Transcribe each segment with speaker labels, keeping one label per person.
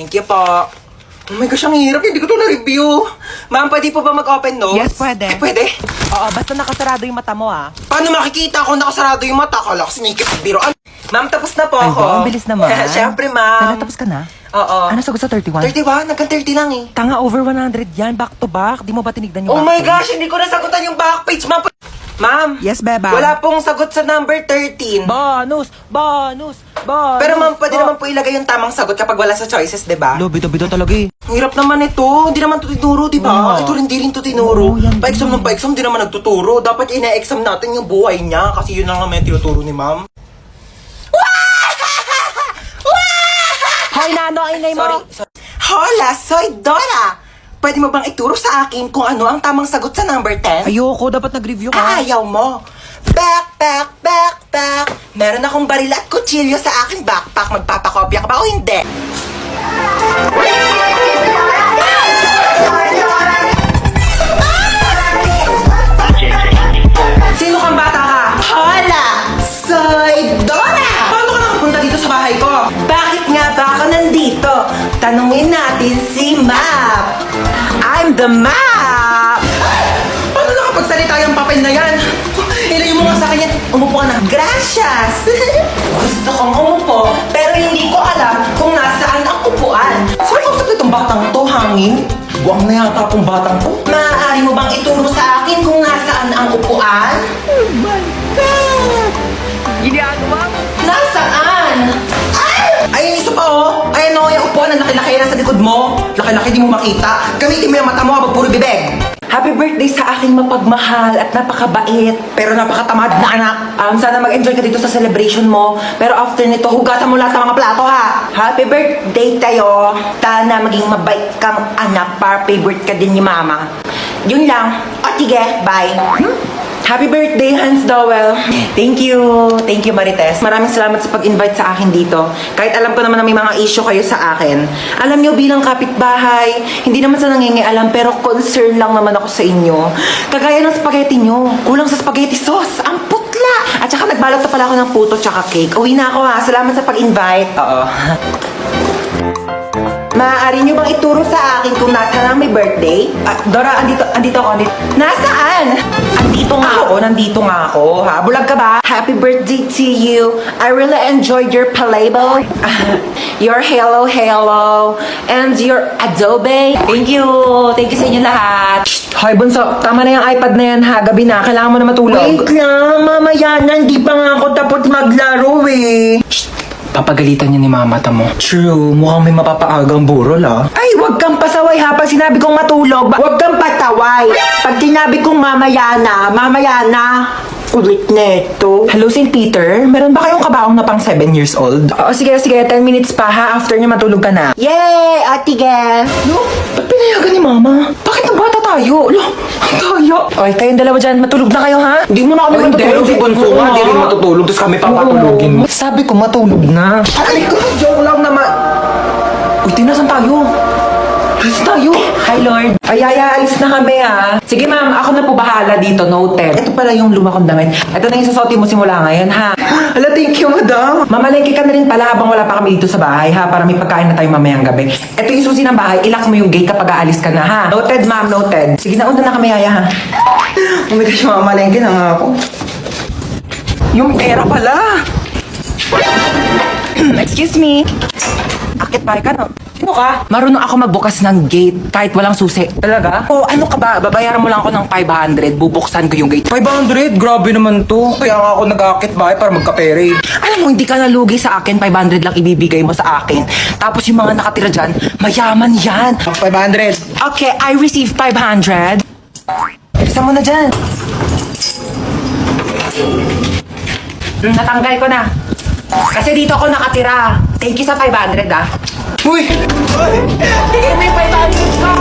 Speaker 1: Thank you po. Oh my gosh, ang hirap. Hindi ko to na-review. Ma'am, pwede po ba mag-open notes?
Speaker 2: Yes, pwede.
Speaker 1: Ay, pwede.
Speaker 2: Oo, basta nakasarado yung mata mo, ah.
Speaker 1: Paano makikita kung nakasarado yung mata? Kala ko sinikip biroan. Ma'am, tapos na po
Speaker 2: Ay,
Speaker 1: ako.
Speaker 2: wow, ang bilis naman.
Speaker 1: Siyempre, ma'am.
Speaker 2: Tapos ka na?
Speaker 1: Oo.
Speaker 2: Ano sagot sa 31?
Speaker 1: 31? Nagkan 30 lang eh.
Speaker 2: Tanga, over 100 yan. Back to back. Di mo ba tinignan yung
Speaker 1: Oh
Speaker 2: back
Speaker 1: my
Speaker 2: page?
Speaker 1: gosh, hindi ko nasagutan yung back page, ma'am. Ma'am.
Speaker 2: Yes, beba.
Speaker 1: Wala pong sagot sa number 13.
Speaker 2: Bonus! Bonus! Bonus!
Speaker 1: Pero ma'am, pwede naman po ilagay yung tamang sagot kapag wala sa choices, di ba?
Speaker 2: Lo, bito-bito talaga eh.
Speaker 1: Ang hirap naman ito. Hindi naman ito tinuro, di ba?
Speaker 2: Oo.
Speaker 1: Ito rin, di rin ito tinuro.
Speaker 2: Oo, yan
Speaker 1: Pa-exam
Speaker 2: din.
Speaker 1: ng pa-exam, di naman nagtuturo. Dapat ina-exam natin yung buhay niya kasi yun lang naman yung tinuturo ni ma'am.
Speaker 2: Hoy, Nano, ang ingay mo!
Speaker 1: Sorry. Hola, soy Dora! Pwede mo bang ituro sa akin kung ano ang tamang sagot sa number 10?
Speaker 2: Ayoko, dapat nag-review ka.
Speaker 1: Ayaw mo. Backpack. Meron akong baril at kutsilyo sa aking backpack. Magpapakopya ka ba o hindi? Sino kang bata ka? Hola! Soy Dora! Paano ka nakapunta dito sa bahay ko? Bakit nga ba ako nandito? Tanungin natin si Map! I'm the Map! Paano nakapagsalita yung papel na yan? Ilayo mo nga sa kanya. Umupo ka na. Gracias! Gusto kong umupo, pero hindi ko alam kung nasaan ang upuan. Sorry kung sakit itong batang to, hangin. Buwang na yata akong batang to. Maaari mo bang ituro sa akin kung nasaan ang upuan?
Speaker 2: Oh my God! Ginagawa mo?
Speaker 1: Nasaan? Ay, isa pa oh. Ayan o, yung upuan na laki-laki na sa likod mo. Laki-laki di mo makita. Gamitin mo yung mata mo habang puro bibig. Happy birthday sa aking mapagmahal at napakabait. Pero napakatamad na anak. Sana mag-enjoy ka dito sa celebration mo. Pero after nito, hugasan mo lahat ng mga plato ha. Happy birthday tayo. Sana maging mabait kang anak para favorite ka din ni mama. Yun lang. O sige, bye. Happy birthday, Hans Dowell. Thank you. Thank you, Marites. Maraming salamat sa pag-invite sa akin dito. Kahit alam ko naman na may mga issue kayo sa akin. Alam nyo, bilang kapitbahay, hindi naman sa nangingialam, pero concern lang naman ako sa inyo. Kagaya ng spaghetti nyo. Kulang sa spaghetti sauce. Ang putla! At saka nagbalot na pala ako ng puto tsaka cake. Uwi na ako ha. Salamat sa pag-invite. Oo. Maaari nyo bang ituro sa akin kung nasaan ang may birthday? Dora, andito ako. Nasaan? Nandito nga ako, ha? Bulag ka ba? Happy birthday to you. I really enjoyed your playboy. Your hello, and your adobe. Thank you sa inyo lahat. Shh! Hoy, Bunso, tama na yung iPad na yan, ha? Gabi na, kailangan mo na matulog. Wait lang, mamaya na, hindi pa nga ako tapos maglaro, eh. Shh! Papagalitan niya ni mama mo. True, mukhang may mapapaagang burol ah. Ay, wag kang pasaway ha. Pag sinabi kong matulog, wag kang pataway. Pag sinabi kong mamaya na. Ulit neto. Hello, St. Peter? Meron ba kayong kabaong na pang 7 years old? Oo, sige. 10 minutes pa ha. After niya matulog ka na. Yay! Ate Gen! No? Ba't pinayagan ni mama? Bakit na bata tayo? Lo, ang daya. Okay, kayong dalawa dyan. Matulog na kayo ha? Hindi mo na kami matutulog. Si Bunso nga, di rin matutulog. Tapos kami papatulogin mo. Sabi ko matulog na. Ay, joke lang naman. Uy, tinasan tayo. Alis tayo. Hi, Lord. Ay, alis na kami, ha. Sige, ma'am. Ako na po bahala dito. Noted. Ito pala yung luma kong damit. Ito na yung susuotin mo simula ngayon, ha. Hala, thank you, madam. Mamalengke ka na rin pala habang wala pa kami dito sa bahay, ha. Para may pagkain na tayo mamayang gabi. Ito yung susi ng bahay. Ilak mo yung gate kapag aalis ka na, ha. Noted, ma'am. Noted. Sige, nauna na kami, Yaya, ha. Oh my gosh, mamalengke na nga ako. Yung pera pala. Excuse me. Akit bahay ka, no? Sino ka? Marunong ako magbukas ng gate kahit walang susi. Talaga? Oo, ano ka ba? Babayaran mo lang ako ng 500. Bubuksan ko yung gate. 500? Grabe naman to. Kaya nga ako nag-akit bahay para magkapere. Alam mo, hindi ka nalugi sa akin. 500 lang ibibigay mo sa akin. Tapos yung mga nakatira dyan, mayaman yan. 500. Okay, I received 500. Isa mo na dyan. Natanggal ko na. Kasi dito ako nakatira. Thank you sa 500 ah. Uy! Tingin mo yung 500 ka!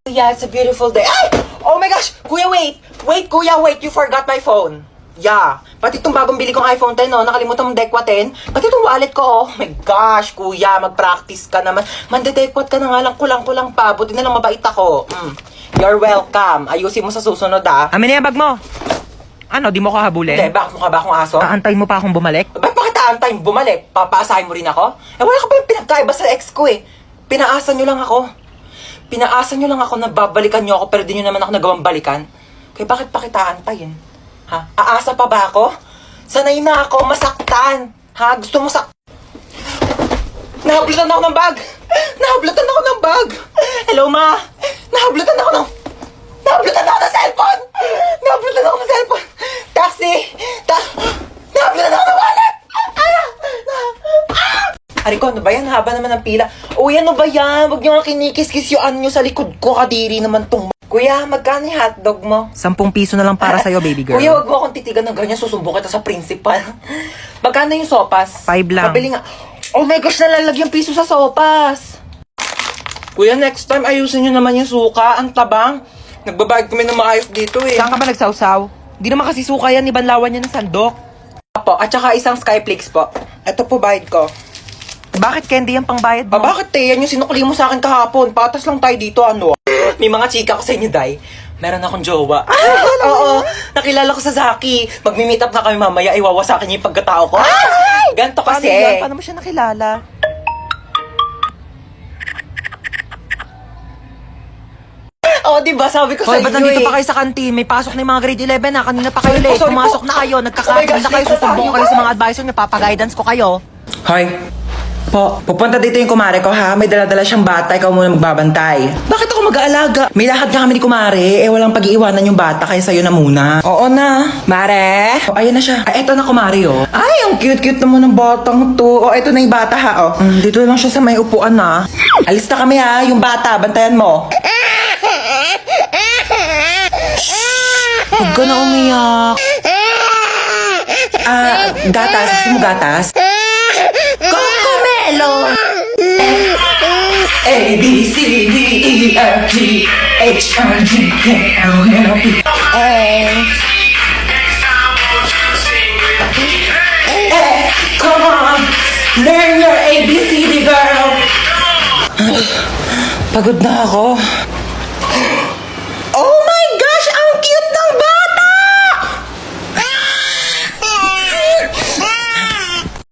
Speaker 1: Yeah, it's a beautiful day. Ay! Oh my gosh! Kuya, wait! Wait, kuya, wait! You forgot my phone. Yeah. Pati itong bagong bili kong iPhone 10, no? Nakalimutan mong Dekwa 10. Pati itong wallet ko, oh my gosh, kuya, mag-practice ka naman. Mandedekwat ka na nga lang, kulang-kulang pa. Buti na lang mabait ako. You're welcome. Ayusin mo sa susunod, ah.
Speaker 2: Amin na yung bag mo. Ano, di mo ko habulin?
Speaker 1: Hindi, bakit mukha ba akong aso?
Speaker 2: Aantayin mo pa akong bumalik?
Speaker 1: Bakit aantay bumalik? Papaasahin mo rin ako? Eh, wala ka pa yung pinagkaiba sa ex ko eh. Pinaasa nyo lang ako. Pinaasa nyo lang ako na babalikan nyo ako pero di nyo naman ako nagawang balikan. Kaya bakit pa kita antayin? Ha? Aasa pa ba ako? Sanay na ako masaktan. Ha? Gusto mo Nahablutan ako ng bag! Nahablutan ako ng bag! Hello, ma! Nahablutan ako ng cellphone! Nahablutan ako ng cellphone! Taxi! Nahablutan ako ng wallet! Ariko, ano ba yan? Haba naman ng pila. Uy, ano ba yan? Huwag nyo nga kinikis-kisyuan nyo sa likod ko. Kadiri naman tong... Kuya, magkano yung hotdog mo?
Speaker 2: 10 piso na lang para sa'yo, baby girl.
Speaker 1: Kuya, wag mo akong titigan ng ganyan. Susumbong kita sa principal. Magkano yung sopas?
Speaker 2: 5 lang.
Speaker 1: Pabili nga. Oh my gosh, nalalagyan piso sa sopas. Kuya, next time ayusin nyo naman yung suka. Ang tabang. Nagbabayad kami ng maayos dito eh.
Speaker 2: Saan ka ba nagsawsaw? Di naman kasi suka yan, ibanlawan niya ng sandok.
Speaker 1: Po, at saka isang Skyflakes po. Ito po bayad ko.
Speaker 2: Bakit candy yung pangbayad mo?
Speaker 1: Bakit yan yung sinukli mo sa akin kahapon? Patas lang tayo dito, ano? May mga chika ko sa inyo, Day. Meron akong jowa. Oo, nakilala ko sa Zaki. Magmi-meet up na kami mamaya, iwawasakin niya yung pagkatao ko. Ganto kasi.
Speaker 2: Paano yan? Paano mo siya nakilala?
Speaker 1: Oo, diba? Sabi ko
Speaker 2: Hoy,
Speaker 1: sa
Speaker 2: ba't
Speaker 1: iyo
Speaker 2: nandito
Speaker 1: eh.
Speaker 2: pa kayo sa kantin? May pasok na yung mga grade 11 na. Kanina pa kayo late.
Speaker 1: sorry po.
Speaker 2: Pumasok na kayo.
Speaker 1: Oh my
Speaker 2: Nagkakaroon
Speaker 1: gosh,
Speaker 2: na kayo.
Speaker 1: late na
Speaker 2: Susumbong
Speaker 1: tayo.
Speaker 2: kayo sa mga advisor niyo. Papaguidance ko kayo.
Speaker 1: Hoy, pupunta dito yung kumare ko ha. May dala-dala siyang bata, ikaw muna magbabantay. Bakit ako mag-aalaga? May lahat nga kami ni kumare. Walang pag-iiwanan yung bata, kaya sa'yo na muna. Oo na. Mare? Oh, ayan na siya. Ay, eto na kumare oh. Ay, ang cute-cute naman ng batang to. Oh, eto na yung bata ha oh. Dito lang siya sa may upuan na. Alis na kami ha, yung bata. Bantayan mo.
Speaker 2: Huwag ka na umiyak.
Speaker 1: Gatas. Gusto mo gatas? Cocomelo! A, B, C, D, E, F, G, H, I, J, K, L, M, N, P, come on! Learn your ABCD, girl! Pagod na ako. Oh my gosh! Ang cute ng bata!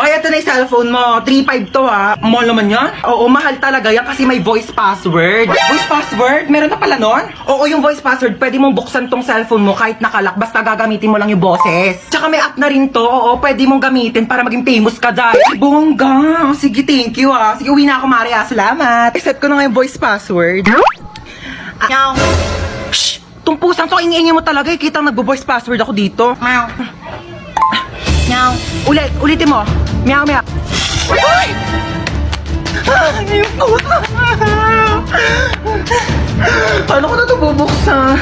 Speaker 1: Ay, ito na yung cellphone mo. 3.5 to ha. Mahal naman yan? Oo, mahal talaga yan kasi may voice password. Voice password? Meron na pala nun? Oo, yung voice password, pwede mong buksan tong cellphone mo kahit nakalak. Basta gagamitin mo lang yung boses. Tsaka may app na rin to. Oo, pwede mong gamitin para maging famous ka dyan. Bongga. Sige, thank you ha. Sige, uwi na ako, Maria. Salamat. Iset ko na nga yung voice password. Meow. Shh! Tong pusang to, ingay mo talaga. Kita nagbo-voice password ako dito. Meow. Meow. Ulitin mo. Meow, meow. Ay! Ay, yung pusa. Paano ko na ito bubuksan?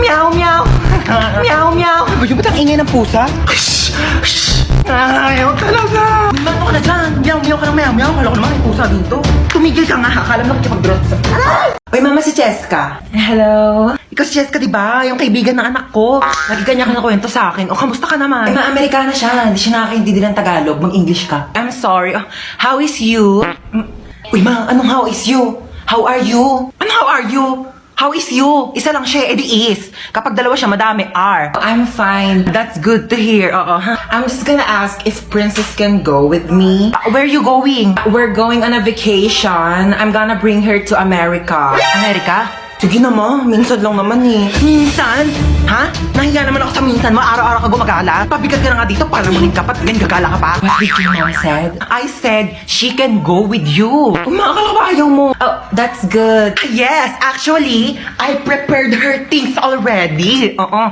Speaker 1: Meow, meow. Meow, meow. Ba't ang ingay ng pusa? Shh! Shh! Ayaw talaga. Mano ka na dyan. Meow, meow ka ng meow, meow. Kala ko naman may pusa dito. Tumigil ka nga. Akala mo nakikipag-drop sa... Oy, mama, si Cheska. Hello. Ikaw si Cheska, di ba? Yung kaibigan ng anak ko. Lagi kanya ka na kwento sa akin. O, kamusta ka naman? Ma-Amerikana siya. Hindi siya nakakaintindi ng Tagalog. Mag-English ka. I'm sorry. How is you? Uy, ma, anong how is you? How are you? Ano how are you? How is you? Isa lang siya, edi is. Kapag dalawa siya, madami are. I'm fine. That's good to hear. Oo. I'm just gonna ask if Princess can go with me. Where are you going? We're going on a vacation. I'm gonna bring her to America. America? Sige na ma, minsan lang naman eh. Minsan? Ha? Nahiya naman ako sa minsan mo, araw-araw ka gumagala. Pabigat ka na nga dito para maging kapat, ganyan gagala ka pa. What did your mom said? I said, she can go with you. Umakala ka ba ayaw mo? Oh, that's good. Yes, actually, I prepared her things already. Oo.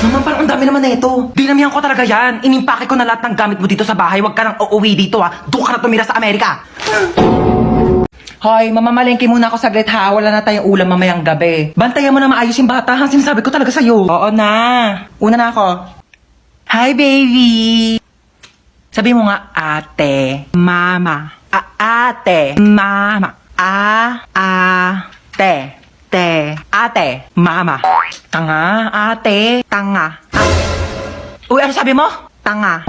Speaker 1: Naman parang ang dami naman na ito. Dinamihan ko talaga yan. Inimpake ko na lahat ng gamit mo dito sa bahay. Huwag ka nang uuwi dito ha. Doon ka na tumira sa Amerika. Hoy, mamamalengke muna ako saglit ha. Wala na tayong ulam mamayang gabi. Bantayan mo na maayos yung bata ha. Sinasabi ko talaga sa'yo. Oo na. Una na ako. Hi, baby. Sabi mo nga, ate, mama. Ate, mama. Ate, te. Ate, mama. Tanga, ate, tanga. Uy, ano sabi mo? Tanga.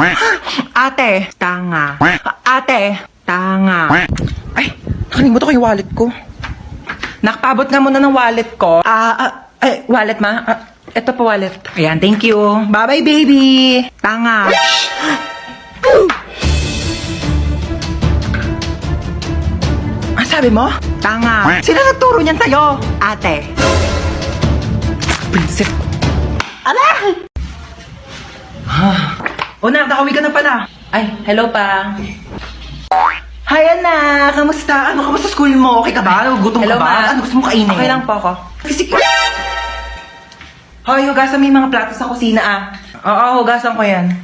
Speaker 1: Ate, tanga. Ate, tanga. Ay, nakalimutan ko yung wallet ko. Nakapabot nga muna ng wallet ko. Wallet ma? Ito pa wallet. Ayan, thank you. Bye-bye, baby. Tanga. sabi mo? Tanga. Sino nagturo niyan sa'yo? Ate. Prinsip. Ala! O na, nakauwi ka na pala.
Speaker 2: Ay, hello pa.
Speaker 1: Hi, anak! Kamusta? Kamusta school mo? Okay ka ba? Gutom
Speaker 2: Hello,
Speaker 1: ka ba?
Speaker 2: ma.
Speaker 1: Ano gusto mo kainin?
Speaker 2: Okay lang po ako.
Speaker 1: Sige. Hoy, hugasan mo yung mga plato sa kusina, ah. Oo, hugasan ko yan.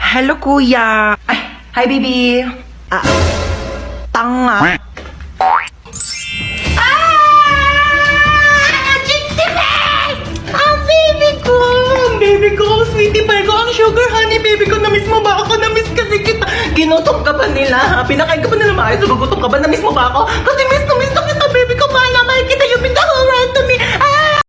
Speaker 1: Hello, kuya. Ay, hi, baby. Tanga. Baby ko, sweetie pie ko, ang sugar honey, baby ko, na-miss mo ba ako? Na-miss kasi kita. Ginutom ka ba nila? Pinakain ka ba nila maayos? Gugutom ka ba? Na-miss mo ba ako? Kasi miss na kita, baby ko, mahal na mahal kita. You've been